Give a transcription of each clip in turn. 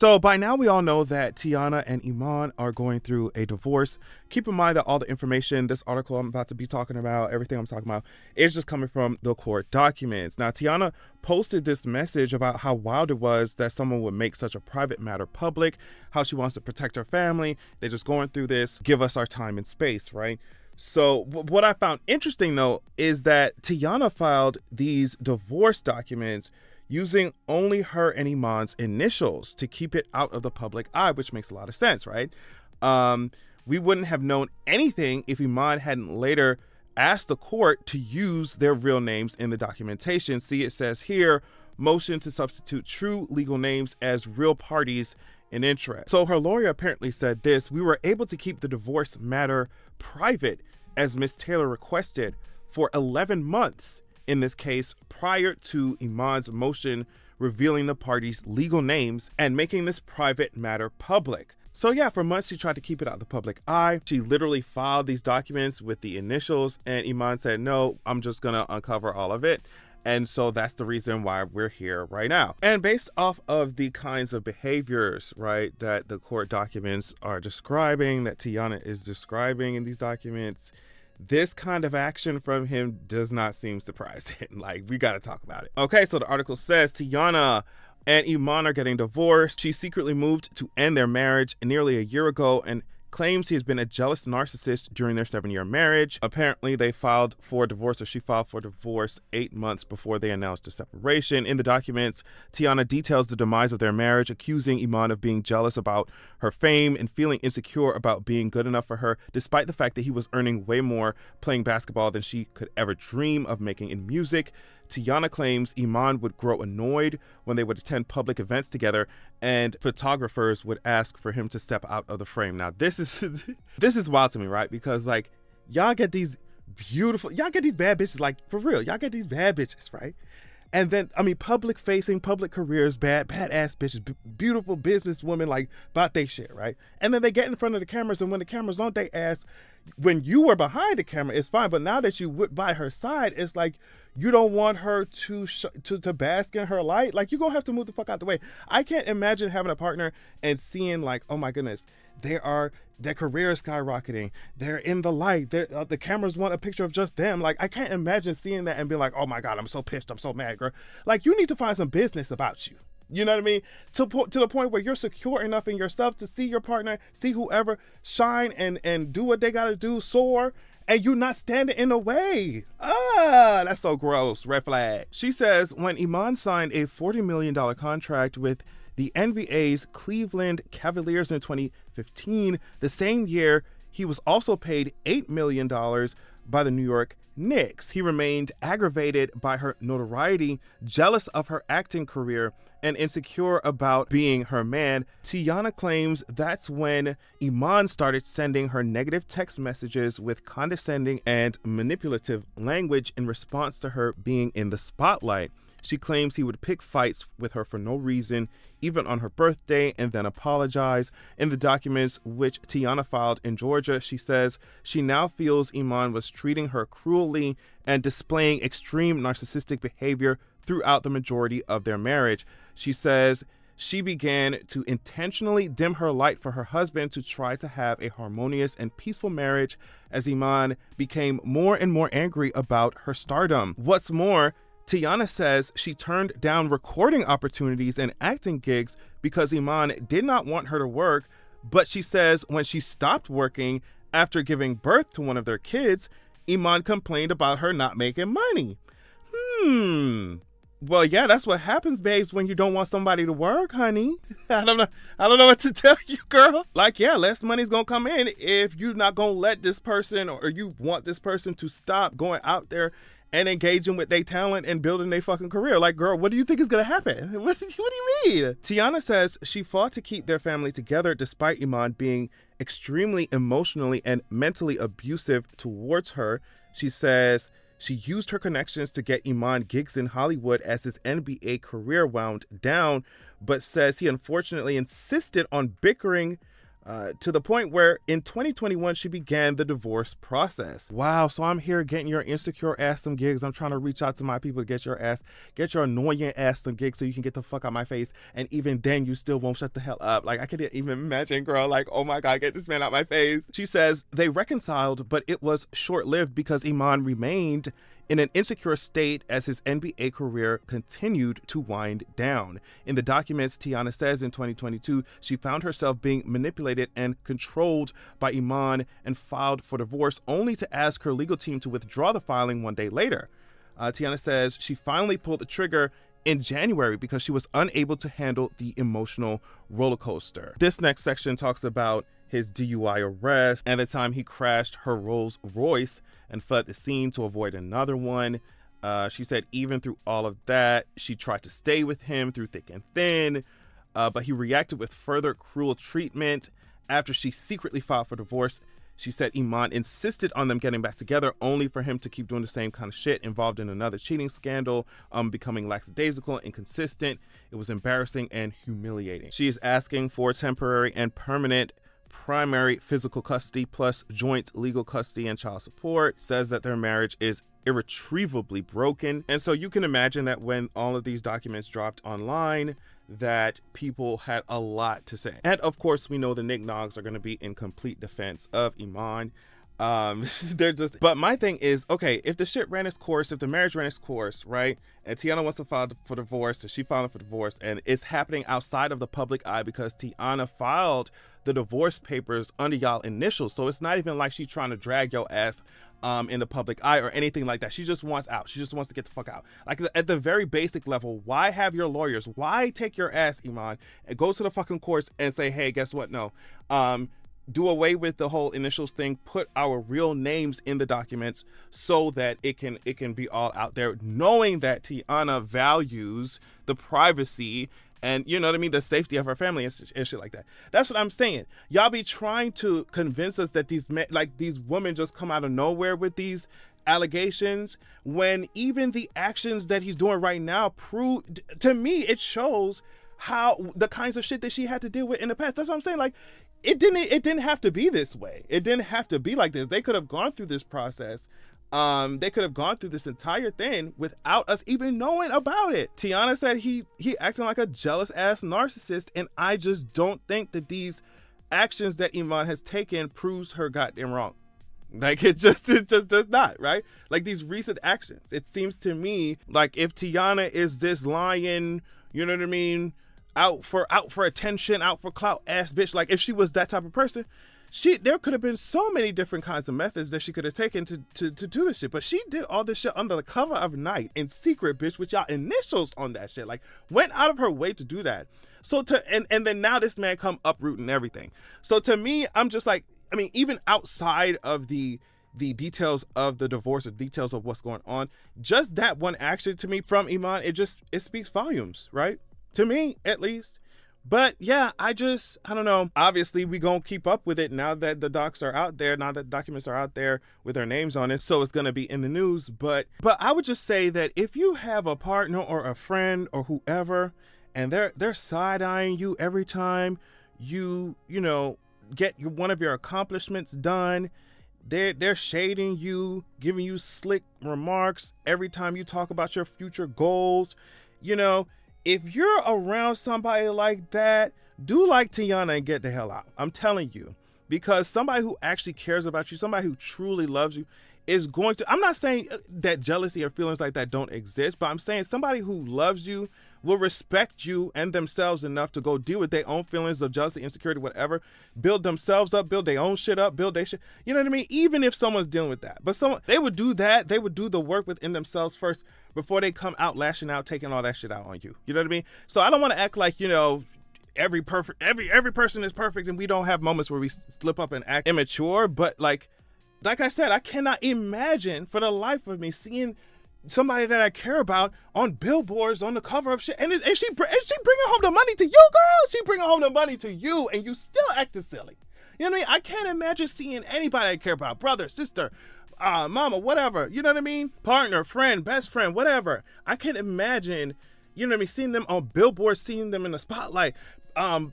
So by now we all know that Teyana and Iman are going through a divorce. Keep in mind that all the information, this article I'm about to be talking about, everything I'm talking about, is just coming from the court documents. Now, Teyana posted this message about how wild it was that someone would make such a private matter public, how she wants to protect her family. They're just going through this. Give us our time and space, right? So what I found interesting, though, is that Teyana filed these divorce documents using only her and Iman's initials to keep it out of the public eye, which makes a lot of sense, right? We wouldn't have known anything if Iman hadn't later asked the court to use their real names in the documentation. See, it says here, motion to substitute true legal names as real parties in interest. So her lawyer apparently said this: we were able to keep the divorce matter private as Ms. Taylor requested for 11 months in this case, prior to Iman's motion revealing the parties' legal names and making this private matter public. So yeah, for months she tried to keep it out of the public eye. She literally filed these documents with the initials, and Iman said, no, I'm just gonna uncover all of it. And so that's the reason why we're here right now. And based off of the kinds of behaviors, right, that the court documents are describing, that Teyana is describing in these documents, this kind of action from him does not seem surprising. Like, we got to talk about it. Okay, so the article says Teyana and Iman are getting divorced. She secretly moved to end their marriage nearly a year ago and claims he has been a jealous narcissist during their 7-year marriage. Apparently, they filed for divorce, or she filed for divorce 8 months before they announced a separation. In the documents, Teyana details the demise of their marriage, accusing Iman of being jealous about her fame and feeling insecure about being good enough for her, despite the fact that he was earning way more playing basketball than she could ever dream of making in music. Teyana claims Iman would grow annoyed when they would attend public events together, and photographers would ask for him to step out of the frame. Now, this is wild to me, right? Because, like, y'all get these bad bitches, like, for real. Y'all get these bad bitches, right? And then, I mean, public-facing, public careers, badass bitches, beautiful businesswomen, like, about they shit, right? And then they get in front of the cameras, and when the cameras on, they ask, when you were behind the camera, it's fine, but now that you went by her side, it's like, you don't want her to bask in her light. Like, you're gonna have to move the fuck out the way. I can't imagine having a partner and seeing, like, oh my goodness, their career is skyrocketing. They're in the light. The cameras want a picture of just them. Like, I can't imagine seeing that and being like, oh my God, I'm so pissed. I'm so mad, girl. Like, you need to find some business about you. You know what I mean? To the point where you're secure enough in yourself to see your partner, see whoever shine and do what they got to do, soar, and you're not standing in the way. That's so gross. Red flag. She says when Iman signed a $40 million contract with the NBA's Cleveland Cavaliers in 2015, the same year he was also paid $8 million by the New York Knicks. He remained aggravated by her notoriety, jealous of her acting career, and insecure about being her man. Teyana claims that's when Iman started sending her negative text messages with condescending and manipulative language in response to her being in the spotlight. She claims he would pick fights with her for no reason, even on her birthday, and then apologize. In the documents which Teyana filed in Georgia, she says she now feels Iman was treating her cruelly and displaying extreme narcissistic behavior throughout the majority of their marriage. She says she began to intentionally dim her light for her husband to try to have a harmonious and peaceful marriage as Iman became more and more angry about her stardom. What's more, Teyana says she turned down recording opportunities and acting gigs because Iman did not want her to work, but she says when she stopped working after giving birth to one of their kids, Iman complained about her not making money. Well, yeah, that's what happens, babes, when you don't want somebody to work, honey. I don't know what to tell you, girl. Like, yeah, less money's gonna come in if you're not gonna let this person, or you want this person to stop going out there and engaging with their talent and building their fucking career. Like, girl, what do you think is gonna happen? What do you mean? Teyana says she fought to keep their family together despite Iman being extremely emotionally and mentally abusive towards her. She says she used her connections to get Iman gigs in Hollywood as his NBA career wound down, but says he unfortunately insisted on bickering to the point where in 2021 she began the divorce process. Wow, so I'm here getting your insecure ass some gigs. I'm trying to reach out to my people to get your annoying ass some gigs so you can get the fuck out my face, and even then you still won't shut the hell up. Like, I could even imagine, girl, like, oh my god, get this man out my face. She says they reconciled, but it was short-lived because Iman remained in an insecure state as his NBA career continued to wind down. In the documents, Teyana says in 2022, she found herself being manipulated and controlled by Iman and filed for divorce, only to ask her legal team to withdraw the filing one day later. Teyana says she finally pulled the trigger in January because she was unable to handle the emotional roller coaster. This next section talks about his DUI arrest and the time he crashed her Rolls Royce and fled the scene to avoid another one. She said even through all of that, she tried to stay with him through thick and thin, but he reacted with further cruel treatment after she secretly filed for divorce. She said Iman insisted on them getting back together only for him to keep doing the same kind of shit, involved in another cheating scandal, becoming lackadaisical, inconsistent. It was embarrassing and humiliating. She is asking for temporary and permanent primary physical custody plus joint legal custody and child support. Says that their marriage is irretrievably broken. And so you can imagine that when all of these documents dropped online, that people had a lot to say. And of course, we know the Nick Nogs are going to be in complete defense of Iman. But my thing is, okay, if the shit ran its course, if the marriage ran its course, right, and Teyana wants to file for divorce, so she filed for divorce, and it's happening outside of the public eye because Teyana filed the divorce papers under y'all initials, so it's not even like she's trying to drag your ass in the public eye or anything like that. She just wants out. She just wants to get the fuck out. Like, at the very basic level, why have your lawyers, why take your ass, Iman, and go to the fucking courts and say, hey, guess what? No, do away with the whole initials thing, put our real names in the documents so that it can be all out there, knowing that Teyana values the privacy and, you know what I mean, the safety of her family and shit like that. That's what I'm saying. Y'all be trying to convince us that these women just come out of nowhere with these allegations, when even the actions that he's doing right now prove, to me, it shows how the kinds of shit that she had to deal with in the past. That's what I'm saying. Like, it didn't have to be this way. It didn't have to be like this. They could have gone through this process. They could have gone through this entire thing without us even knowing about it. Teyana said he acting like a jealous ass narcissist, and I just don't think that these actions that Iman has taken proves her goddamn wrong. Like, it just does not, right? Like, these recent actions, it seems to me like if Teyana is this lying, you know what I mean, out for attention, out for clout ass bitch, like if she was that type of person, there could have been so many different kinds of methods that she could have taken to do this shit. But she did all this shit under the cover of night in secret, bitch, with y'all initials on that shit. Like, went out of her way to do that. So and then now this man come uprooting everything. So to me, I'm just like, I mean, even outside of the details of the divorce or details of what's going on, just that one action to me from Iman, it speaks volumes, right? To me, at least. But yeah, I don't know. Obviously, we gonna keep up with it now that the docs are out there, now that the documents are out there with their names on it. So it's gonna be in the news. But I would just say that if you have a partner or a friend or whoever, and they're side-eyeing you every time you know, get one of your accomplishments done, they're shading you, giving you slick remarks every time you talk about your future goals, you know. If you're around somebody like that, do like Teyana and get the hell out. I'm telling you, because somebody who actually cares about you, somebody who truly loves you, is going to, I'm not saying that jealousy or feelings like that don't exist, but I'm saying somebody who loves you will respect you and themselves enough to go deal with their own feelings of jealousy, insecurity, whatever, build themselves up, build their own shit up, build their shit, you know what I mean? Even if someone's dealing with that, but they would do that, they would do the work within themselves first before they come out lashing out, taking all that shit out on you. You know what I mean? So I don't want to act like, you know, every person is perfect and we don't have moments where we slip up and act immature, but like I said, I cannot imagine for the life of me seeing somebody that I care about on billboards on the cover of shit, and she bringing home the money to you, girl. She bringing home the money to you, and you still acting silly. You know what I mean? I can't imagine seeing anybody I care about, brother, sister, mama, whatever. You know what I mean? Partner, friend, best friend, whatever. I can't imagine, you know what I mean, seeing them on billboards, seeing them in the spotlight,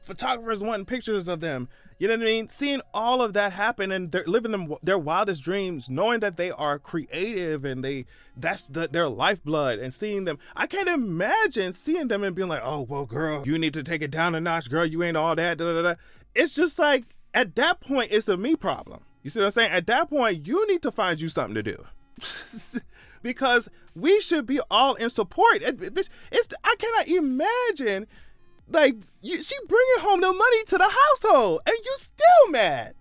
photographers wanting pictures of them, you know what I mean, seeing all of that happen, and they're living their wildest dreams, knowing that they are creative and that's their lifeblood, and seeing them, I can't imagine seeing them and being like, oh, well, girl, you need to take it down a notch, girl, you ain't all that, da, da, da. It's just like, at that point, it's a me problem. You see what I'm saying? At that point, you need to find you something to do. Because we should be all in support. I cannot imagine, like, she bringing home the money to the household and you still mad.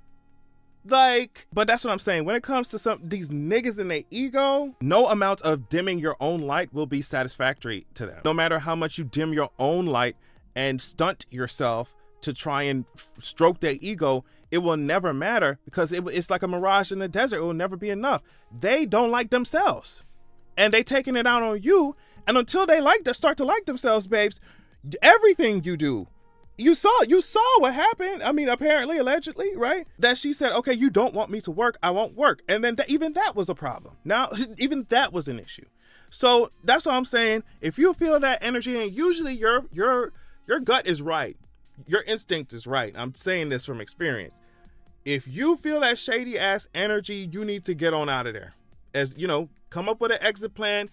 Like, but that's what I'm saying. When it comes to these niggas and their ego, no amount of dimming your own light will be satisfactory to them. No matter how much you dim your own light and stunt yourself to try and stroke their ego, it will never matter, because it's like a mirage in the desert. It will never be enough. They don't like themselves, and they taking it out on you. And until they start to like themselves, babes, everything you do, you saw what happened. I mean, apparently, allegedly, right? That she said, okay, you don't want me to work, I won't work. And then even that was a problem. Now, even that was an issue. So that's what I'm saying. If you feel that energy, and usually your gut is right, your instinct is right. I'm saying this from experience. If you feel that shady ass energy, you need to get on out of there. As you know, come up with an exit plan.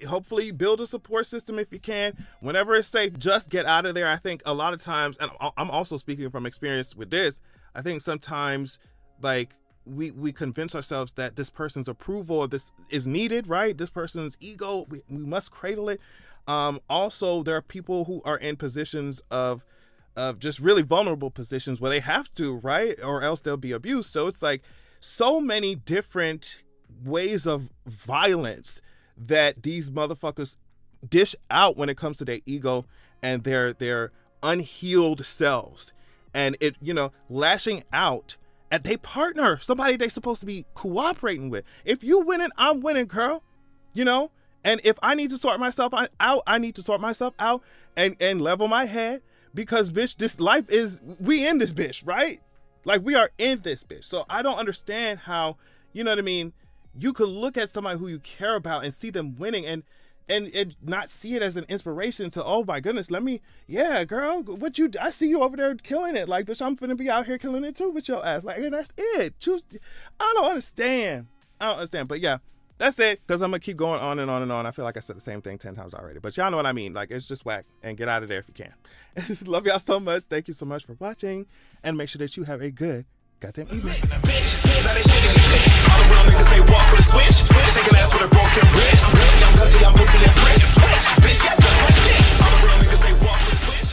Hopefully build a support system if you can. Whenever it's safe, just get out of there. I think a lot of times, and I'm also speaking from experience with this, I think sometimes, like, we convince ourselves that this person's approval or this is needed, right? This person's ego, we must cradle it. Also, there are people who are in positions of just really vulnerable positions where they have to, right? Or else they'll be abused. So it's like so many different ways of violence that these motherfuckers dish out when it comes to their ego and their unhealed selves. And it, you know, lashing out at their partner, somebody they supposed to be cooperating with. If you winning, I'm winning, girl. You know? And if I need to sort myself out, I need to sort myself out and level my head. Because, bitch, this life is, we in this bitch, right? Like, we are in this bitch. So I don't understand how, you know what I mean, you could look at somebody who you care about and see them winning and not see it as an inspiration to, oh my goodness, yeah, girl, I see you over there killing it. Like, bitch, I'm finna be out here killing it too with your ass. Like, and that's it. I don't understand. But yeah. That's it, because I'm going to keep going on and on and on. I feel like I said the same thing 10 times already. But y'all know what I mean. Like, it's just whack. And get out of there if you can. Love y'all so much. Thank you so much for watching. And make sure that you have a good goddamn evening. All the real niggas, they walk with a switch. Shaking ass with a broken wrist. I'm pussy and Bitch, just like this. All the real niggas, they walk with a switch.